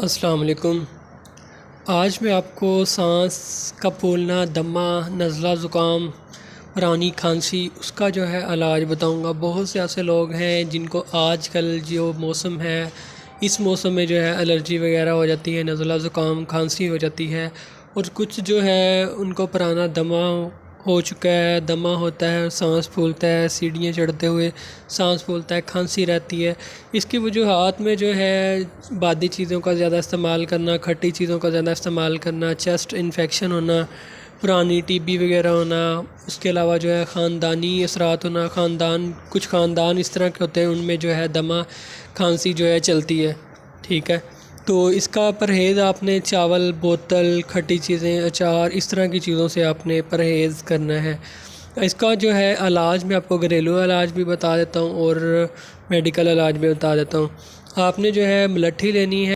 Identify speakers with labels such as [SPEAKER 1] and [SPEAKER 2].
[SPEAKER 1] السلام علیکم۔ آج میں آپ کو سانس کا پھولنا، دمہ، نزلہ، زکام، پرانی کھانسی اس کا جو ہے علاج بتاؤں گا۔ بہت سے ایسے لوگ ہیں جن کو آج کل جو موسم ہے اس موسم میں جو ہے الرجی وغیرہ ہو جاتی ہے، نزلہ، زکام، کھانسی ہو جاتی ہے، اور کچھ جو ہے ان کو پرانا دمہ ہو چکا ہے، دمہ ہوتا ہے، سانس پھولتا ہے، سیڑھیاں چڑھتے ہوئے سانس پھولتا ہے، کھانسی رہتی ہے۔ اس کی وجوہات میں جو ہے بادی چیزوں کا زیادہ استعمال کرنا، کھٹی چیزوں کا زیادہ استعمال کرنا، چیسٹ انفیکشن ہونا، پرانی ٹی بی وغیرہ ہونا، اس کے علاوہ جو ہے خاندانی اثرات ہونا، کچھ خاندان اس طرح کے ہوتے ہیں ان میں جو ہے دمہ، کھانسی جو ہے چلتی ہے، ٹھیک ہے۔ تو اس کا پرہیز آپ نے چاول، بوتل، کھٹی چیزیں، اچار، اس طرح کی چیزوں سے آپ نے پرہیز کرنا ہے۔ اس کا جو ہے علاج میں آپ کو گھریلو علاج بھی بتا دیتا ہوں اور میڈیکل علاج بھی بتا دیتا ہوں۔ آپ نے جو ہے ملٹھی لینی ہے۔